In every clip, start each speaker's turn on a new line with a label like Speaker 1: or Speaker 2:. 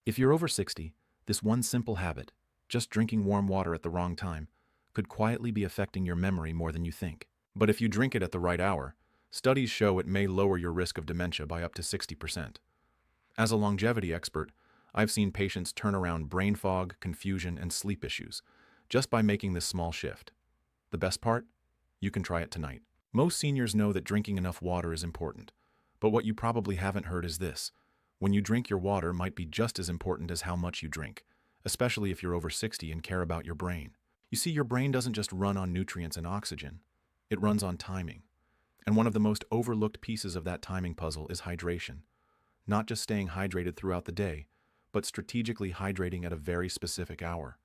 Speaker 1: If you're over 60, this one simple habit, just drinking warm water at the wrong time, could quietly be affecting your memory more than you think. But if you drink it at the right hour, studies show it may lower your risk of dementia by up to 60%. As a longevity expert, I've seen patients turn around brain fog, confusion, and sleep issues just by making this small shift. The best part? You can try it tonight. Most seniors know that drinking enough water is important, but what you probably haven't heard is this. When you drink, your water might be just as important as how much you drink, especially if you're over 60 and care about your brain. You see, your brain doesn't just run on nutrients and oxygen, it runs on timing. And one of the most overlooked pieces of that timing puzzle is hydration. Not just staying hydrated throughout the day, but strategically hydrating at a very specific hour,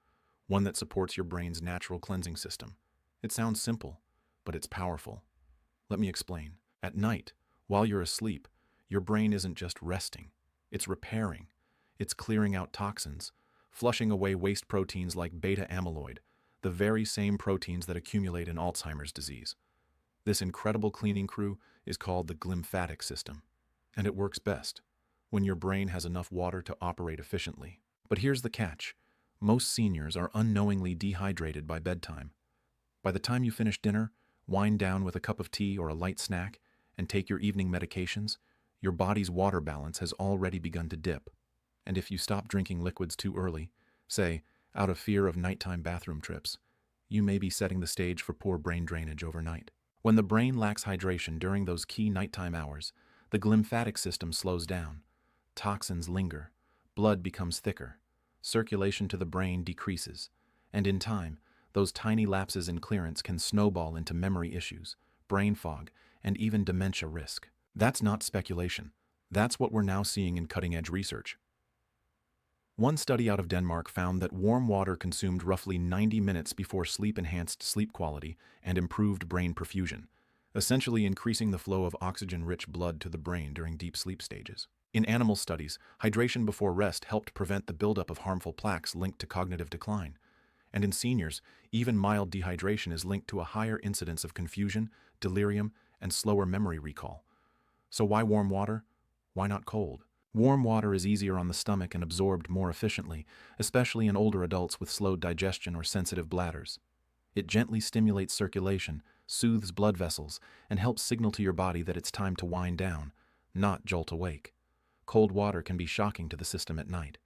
Speaker 1: one that supports your brain's natural cleansing system. It sounds simple, but it's powerful. Let me explain. At night, while you're asleep, your brain isn't just resting, it's repairing. It's clearing out toxins, flushing away waste proteins like beta amyloid, the very same proteins that accumulate in Alzheimer's disease. This incredible cleaning crew is called the glymphatic system, and it works best when your brain has enough water to operate efficiently. But here's the catch. Most seniors are unknowingly dehydrated by bedtime. By the time you finish dinner, wind down with a cup of tea or a light snack, and take your evening medications, your body's water balance has already begun to dip. And if you stop drinking liquids too early, say, out of fear of nighttime bathroom trips, you may be setting the stage for poor brain drainage overnight. When the brain lacks hydration during those key nighttime hours, the glymphatic system slows down. Toxins linger, blood becomes thicker, circulation to the brain decreases, and in time, those tiny lapses in clearance can snowball into memory issues, brain fog, and even dementia risk. That's not speculation. That's what we're now seeing in cutting-edge research. One study out of Denmark found that warm water consumed roughly 90 minutes before sleep enhanced sleep quality and improved brain perfusion, essentially increasing the flow of oxygen-rich blood to the brain during deep sleep stages. In animal studies, hydration before rest helped prevent the buildup of harmful plaques linked to cognitive decline. And in seniors, even mild dehydration is linked to a higher incidence of confusion, delirium, and slower memory recall. So why warm water? Why not cold? Warm water is easier on the stomach and absorbed more efficiently, especially in older adults with slowed digestion or sensitive bladders. It gently stimulates circulation, soothes blood vessels, and helps signal to your body that it's time to wind down, not jolt awake. Cold water can be shocking to the system at night,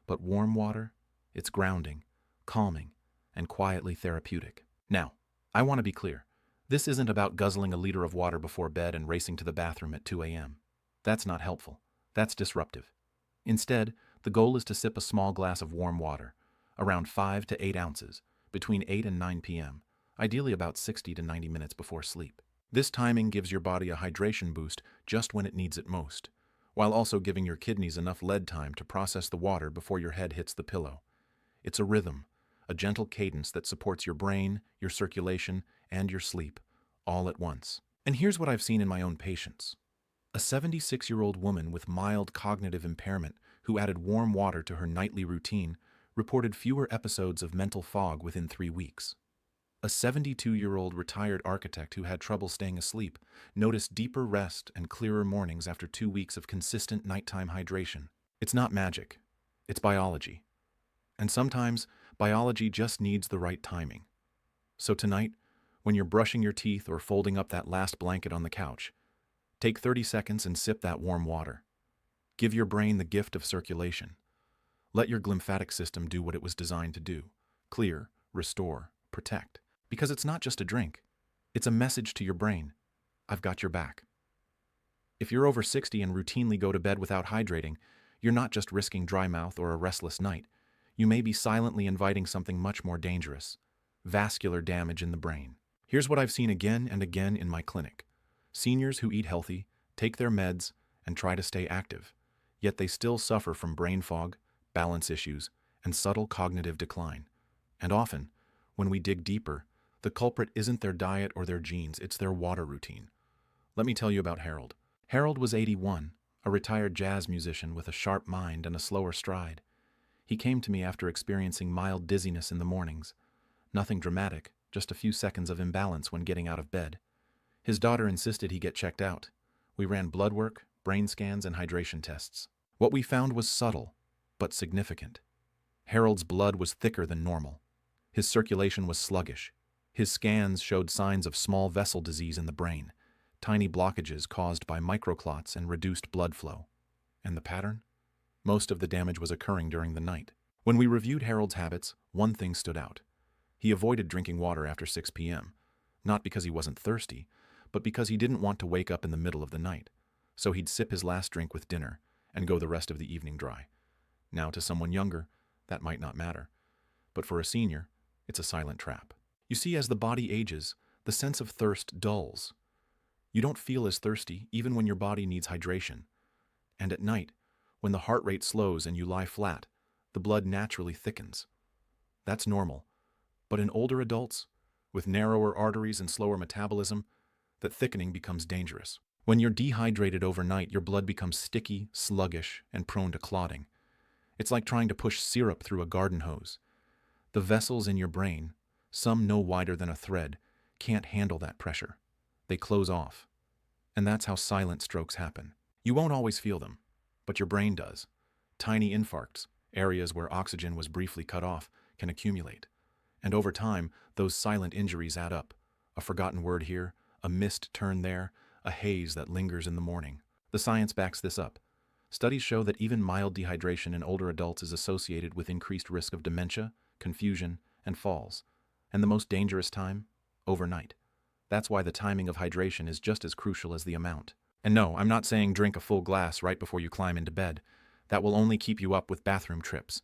Speaker 1: but warm water, it's grounding, calming, and quietly therapeutic. Now, I want to be clear. This isn't about guzzling a liter of water before bed and racing to the bathroom at 2 a.m. That's not helpful. That's disruptive. Instead, the goal is to sip a small glass of warm water, around 5 to 8 ounces, between 8 and 9 p.m., ideally about 60 to 90 minutes before sleep. This timing gives your body a hydration boost just when it needs it most, while also giving your kidneys enough lead time to process the water before your head hits the pillow. It's a rhythm, a gentle cadence that supports your brain, your circulation, and your sleep, all at once. And here's what I've seen in my own patients. A 76-year-old woman with mild cognitive impairment who added warm water to her nightly routine reported fewer episodes of mental fog within 3 weeks. A 72-year-old retired architect who had trouble staying asleep noticed deeper rest and clearer mornings after 2 weeks of consistent nighttime hydration. It's not magic. It's biology. And sometimes, biology just needs the right timing. So tonight, when you're brushing your teeth or folding up that last blanket on the couch, take 30 seconds and sip that warm water. Give your brain the gift of circulation. Let your glymphatic system do what it was designed to do: clear, restore, protect. Because it's not just a drink. It's a message to your brain. I've got your back. If you're over 60 and routinely go to bed without hydrating, you're not just risking dry mouth or a restless night. You may be silently inviting something much more dangerous: vascular damage in the brain. Here's what I've seen again and again in my clinic. Seniors who eat healthy, take their meds, and try to stay active, yet they still suffer from brain fog, balance issues, and subtle cognitive decline. And often, when we dig deeper, the culprit isn't their diet or their genes, it's their water routine. Let me tell you about Harold. Harold was 81, a retired jazz musician with a sharp mind and a slower stride. He came to me after experiencing mild dizziness in the mornings. Nothing dramatic, just a few seconds of imbalance when getting out of bed. His daughter insisted he get checked out. We ran blood work, brain scans, and hydration tests. What we found was subtle. but significant. Harold's blood was thicker than normal. His circulation was sluggish. His scans showed signs of small vessel disease in the brain, tiny blockages caused by microclots and reduced blood flow. And the pattern? Most of the damage was occurring during the night. When we reviewed Harold's habits, one thing stood out. He avoided drinking water after 6 p.m., not because he wasn't thirsty, but because he didn't want to wake up in the middle of the night. So he'd sip his last drink with dinner and go the rest of the evening dry. Now, to someone younger, that might not matter. But for a senior, it's a silent trap. You see, as the body ages, the sense of thirst dulls. You don't feel as thirsty even when your body needs hydration. And at night, when the heart rate slows and you lie flat, the blood naturally thickens. That's normal. But in older adults, with narrower arteries and slower metabolism, that thickening becomes dangerous. When you're dehydrated overnight, your blood becomes sticky, sluggish, and prone to clotting. It's like trying to push syrup through a garden hose. The vessels in your brain, some no wider than a thread, can't handle that pressure. They close off. And that's how silent strokes happen. You won't always feel them, but your brain does. Tiny infarcts, areas where oxygen was briefly cut off, can accumulate. And over time, those silent injuries add up. A forgotten word here, a missed turn there, a haze that lingers in the morning. The science backs this up. Studies show that even mild dehydration in older adults is associated with increased risk of dementia, confusion, and falls. And the most dangerous time? Overnight. That's why the timing of hydration is just as crucial as the amount. And no, I'm not saying drink a full glass right before you climb into bed. That will only keep you up with bathroom trips.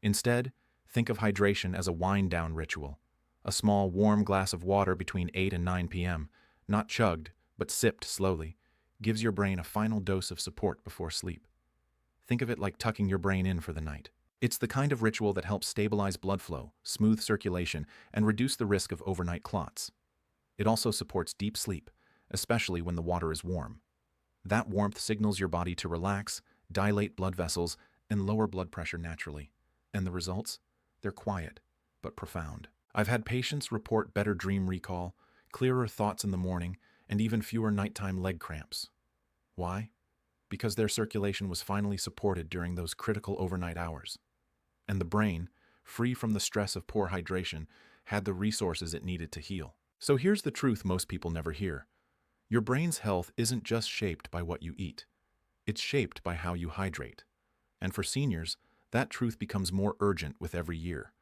Speaker 1: Instead, think of hydration as a wind-down ritual. A small, warm glass of water between 8 and 9 p.m., not chugged, but sipped slowly, gives your brain a final dose of support before sleep. Think of it like tucking your brain in for the night. It's the kind of ritual that helps stabilize blood flow, smooth circulation, and reduce the risk of overnight clots. It also supports deep sleep, especially when the water is warm. That warmth signals your body to relax, dilate blood vessels, and lower blood pressure naturally. And the results? They're quiet, but profound. I've had patients report better dream recall, clearer thoughts in the morning, and even fewer nighttime leg cramps. Why? Because their circulation was finally supported during those critical overnight hours. And the brain, free from the stress of poor hydration, had the resources it needed to heal. So here's the truth most people never hear. Your brain's health isn't just shaped by what you eat. It's shaped by how you hydrate. And for seniors, that truth becomes more urgent with every year.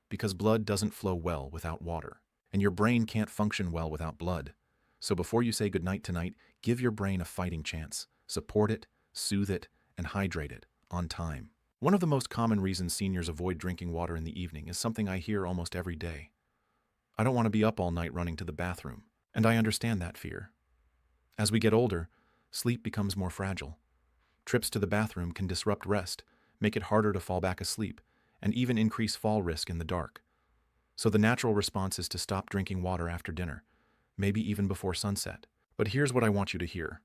Speaker 1: Because blood doesn't flow well without water. And your brain can't function well without blood. So before you say goodnight tonight, give your brain a fighting chance. Support it, soothe it, and hydrate it on time. One of the most common reasons seniors avoid drinking water in the evening is something I hear almost every day. I don't want to be up all night running to the bathroom, and I understand that fear. As we get older, sleep becomes more fragile. Trips to the bathroom can disrupt rest, make it harder to fall back asleep, and even increase fall risk in the dark. So the natural response is to stop drinking water after dinner, maybe even before sunset. But here's what I want you to hear.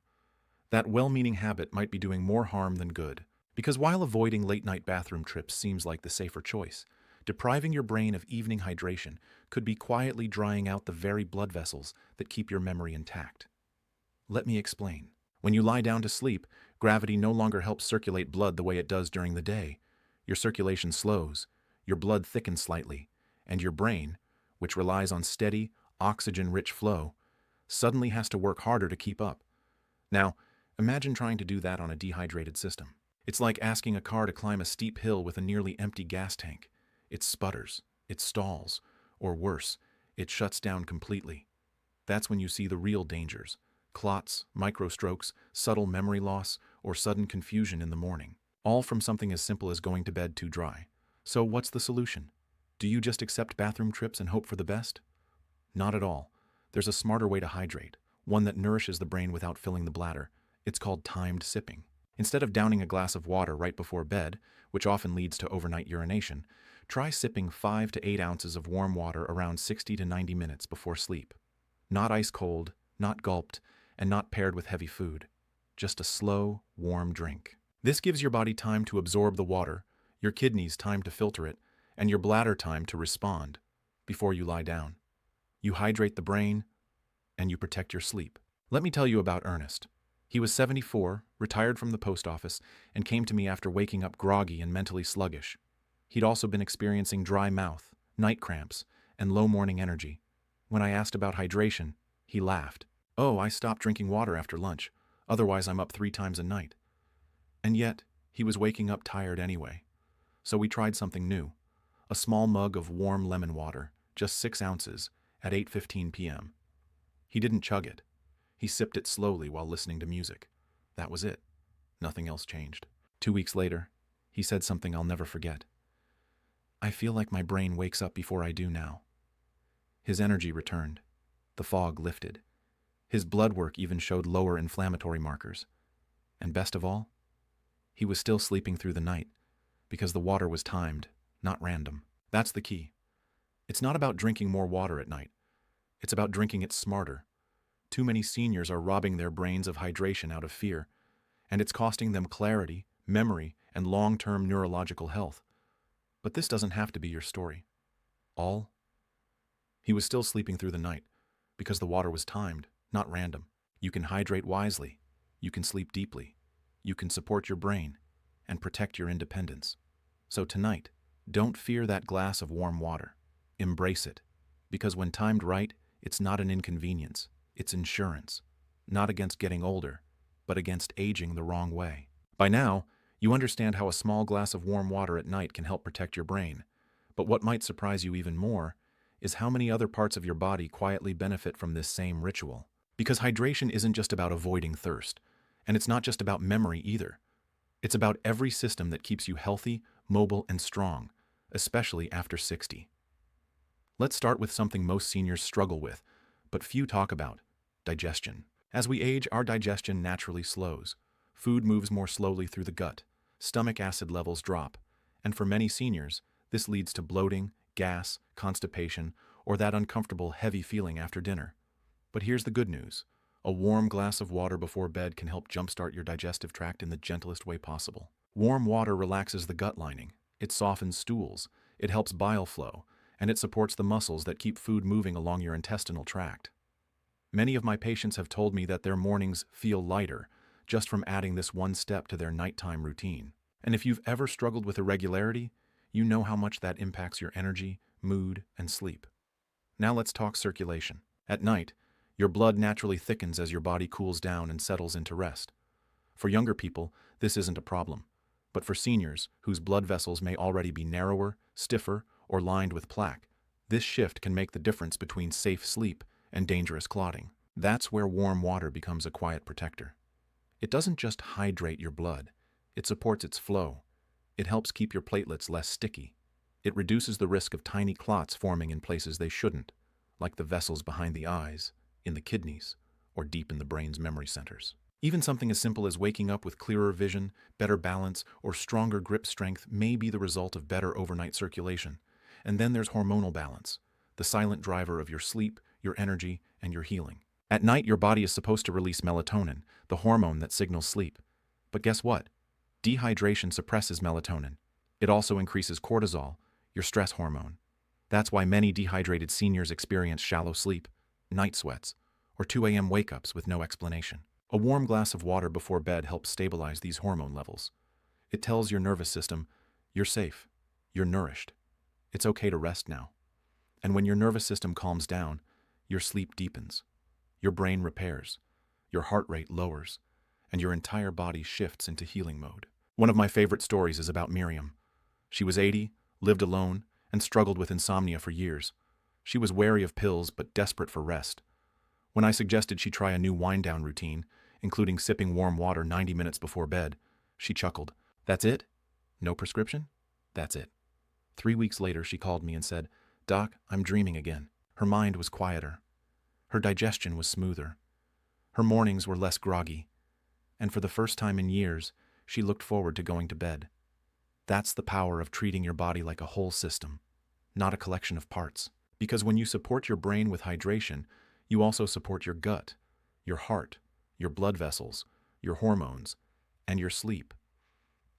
Speaker 1: That well-meaning habit might be doing more harm than good. Because while avoiding late-night bathroom trips seems like the safer choice, depriving your brain of evening hydration could be quietly drying out the very blood vessels that keep your memory intact. Let me explain. When you lie down to sleep, gravity no longer helps circulate blood the way it does during the day. Your circulation slows, your blood thickens slightly, and your brain, which relies on steady, oxygen-rich flow, suddenly has to work harder to keep up. Now, imagine trying to do that on a dehydrated system. It's like asking a car to climb a steep hill with a nearly empty gas tank. It sputters, it stalls, or worse, it shuts down completely. That's when you see the real dangers: clots, microstrokes, subtle memory loss, or sudden confusion in the morning. All from something as simple as going to bed too dry. So what's the solution? Do you just accept bathroom trips and hope for the best? Not at all. There's a smarter way to hydrate, one that nourishes the brain without filling the bladder. It's called timed sipping. Instead of downing a glass of water right before bed, which often leads to overnight urination, try sipping 5 to 8 ounces of warm water around 60 to 90 minutes before sleep. Not ice cold, not gulped, and not paired with heavy food. Just a slow, warm drink. This gives your body time to absorb the water, your kidneys time to filter it, and your bladder time to respond before you lie down. You hydrate the brain, and you protect your sleep. Let me tell you about Ernest. He was 74, retired from the post office, and came to me after waking up groggy and mentally sluggish. He'd also been experiencing dry mouth, night cramps, and low morning energy. When I asked about hydration, he laughed. "Oh, I stopped drinking water after lunch. Otherwise, I'm up 3 times a night." And yet, he was waking up tired anyway. So we tried something new. A small mug of warm lemon water, just 6 ounces, at 8:15 p.m. He didn't chug it. He sipped it slowly while listening to music. That was it. Nothing else changed. 2 weeks later, he said something I'll never forget. "I feel like my brain wakes up before I do now." His energy returned. The fog lifted. His blood work even showed lower inflammatory markers. And best of all, he was still sleeping through the night, because the water was timed, not random. That's the key. It's not about drinking more water at night. It's about drinking it smarter. Too many seniors are robbing their brains of hydration out of fear, and it's costing them clarity, memory, and long-term neurological health. But this doesn't have to be your story. He was still sleeping through the night, because the water was timed, not random. You can hydrate wisely. You can sleep deeply. You can support your brain and protect your independence. So tonight, don't fear that glass of warm water. Embrace it, because when timed right, it's not an inconvenience. It's insurance, not against getting older, but against aging the wrong way. By now, you understand how a small glass of warm water at night can help protect your brain. But what might surprise you even more is how many other parts of your body quietly benefit from this same ritual. Because hydration isn't just about avoiding thirst, and it's not just about memory either. It's about every system that keeps you healthy, mobile, and strong, especially after 60. Let's start with something most seniors struggle with, but few talk about: digestion. As we age, our digestion naturally slows. Food moves more slowly through the gut, stomach acid levels drop, and for many seniors, this leads to bloating, gas, constipation, or that uncomfortable, heavy feeling after dinner. But here's the good news. A warm glass of water before bed can help jumpstart your digestive tract in the gentlest way possible. Warm water relaxes the gut lining. It softens stools, it helps bile flow, and it supports the muscles that keep food moving along your intestinal tract. Many of my patients have told me that their mornings feel lighter just from adding this one step to their nighttime routine. And if you've ever struggled with irregularity, you know how much that impacts your energy, mood, and sleep. Now let's talk circulation. At night, your blood naturally thickens as your body cools down and settles into rest. For younger people, this isn't a problem. But for seniors, whose blood vessels may already be narrower, stiffer, or lined with plaque, this shift can make the difference between safe sleep and dangerous clotting. That's where warm water becomes a quiet protector. It doesn't just hydrate your blood, it supports its flow. It helps keep your platelets less sticky. It reduces the risk of tiny clots forming in places they shouldn't, like the vessels behind the eyes, in the kidneys, or deep in the brain's memory centers. Even something as simple as waking up with clearer vision, better balance, or stronger grip strength may be the result of better overnight circulation. And then there's hormonal balance, the silent driver of your sleep, your energy, and your healing. At night, your body is supposed to release melatonin, the hormone that signals sleep. But guess what? Dehydration suppresses melatonin. It also increases cortisol, your stress hormone. That's why many dehydrated seniors experience shallow sleep, night sweats, or 2 a.m. wake-ups with no explanation. A warm glass of water before bed helps stabilize these hormone levels. It tells your nervous system, you're safe, you're nourished. It's okay to rest now. And when your nervous system calms down, your sleep deepens. Your brain repairs, your heart rate lowers, and your entire body shifts into healing mode. One of my favorite stories is about Miriam. She was 80, lived alone, and struggled with insomnia for years. She was wary of pills but desperate for rest. When I suggested she try a new wind-down routine, including sipping warm water 90 minutes before bed, she chuckled. "That's it? No prescription?" "That's it." 3 weeks later, she called me and said, "Doc, I'm dreaming again." Her mind was quieter. Her digestion was smoother. Her mornings were less groggy. And for the first time in years, she looked forward to going to bed. That's the power of treating your body like a whole system, not a collection of parts. Because when you support your brain with hydration, you also support your gut, your heart, your blood vessels, your hormones, and your sleep.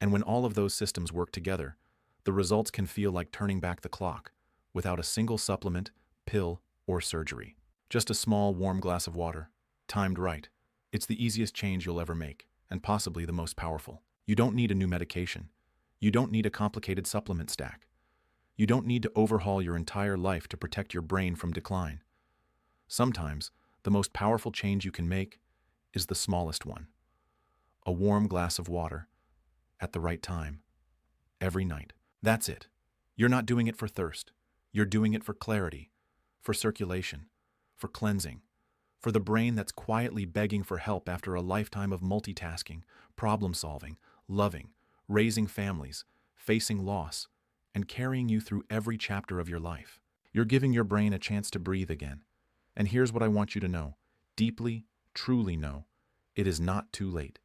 Speaker 1: And when all of those systems work together, the results can feel like turning back the clock, without a single supplement, pill, or surgery. Just a small, warm glass of water, timed right, It's the easiest change you'll ever make, and possibly the most powerful. You don't need a new medication. You don't need a complicated supplement stack. You don't need to overhaul your entire life to protect your brain from decline. Sometimes, the most powerful change you can make is the smallest one. A warm glass of water, at the right time, every night. That's it. You're not doing it for thirst. You're doing it for clarity, for circulation, for cleansing, for the brain that's quietly begging for help after a lifetime of multitasking, problem-solving, loving, raising families, facing loss, and carrying you through every chapter of your life. You're giving your brain a chance to breathe again. And here's what I want you to know. Deeply, truly know, it is not too late.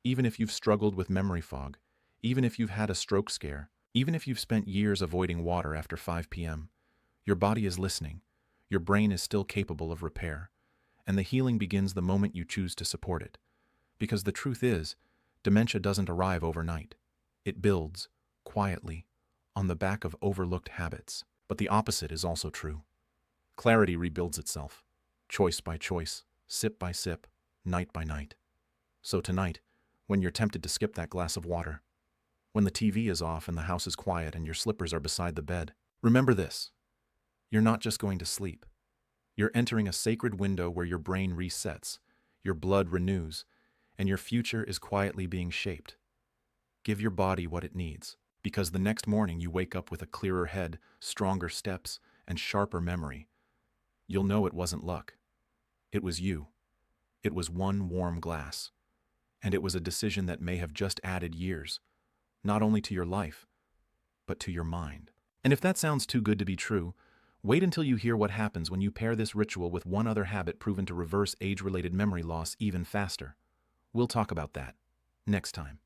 Speaker 1: Even if you've struggled with memory fog, even if you've had a stroke scare, even if you've spent years avoiding water after 5 p.m., your body is listening, your brain is still capable of repair, and the healing begins the moment you choose to support it. Because the truth is, dementia doesn't arrive overnight. It builds, quietly, on the back of overlooked habits. But the opposite is also true. Clarity rebuilds itself, choice by choice, sip by sip, night by night. So tonight, when you're tempted to skip that glass of water, when the TV is off and the house is quiet and your slippers are beside the bed, remember this. You're not just going to sleep. You're entering a sacred window where your brain resets, your blood renews, and your future is quietly being shaped. Give your body what it needs, because the next morning you wake up with a clearer head, stronger steps, and sharper memory. You'll know it wasn't luck. It was you. It was one warm glass. And it was a decision that may have just added years, not only to your life, but to your mind. And if that sounds too good to be true, wait until you hear what happens when you pair this ritual with one other habit proven to reverse age-related memory loss even faster. We'll talk about that next time.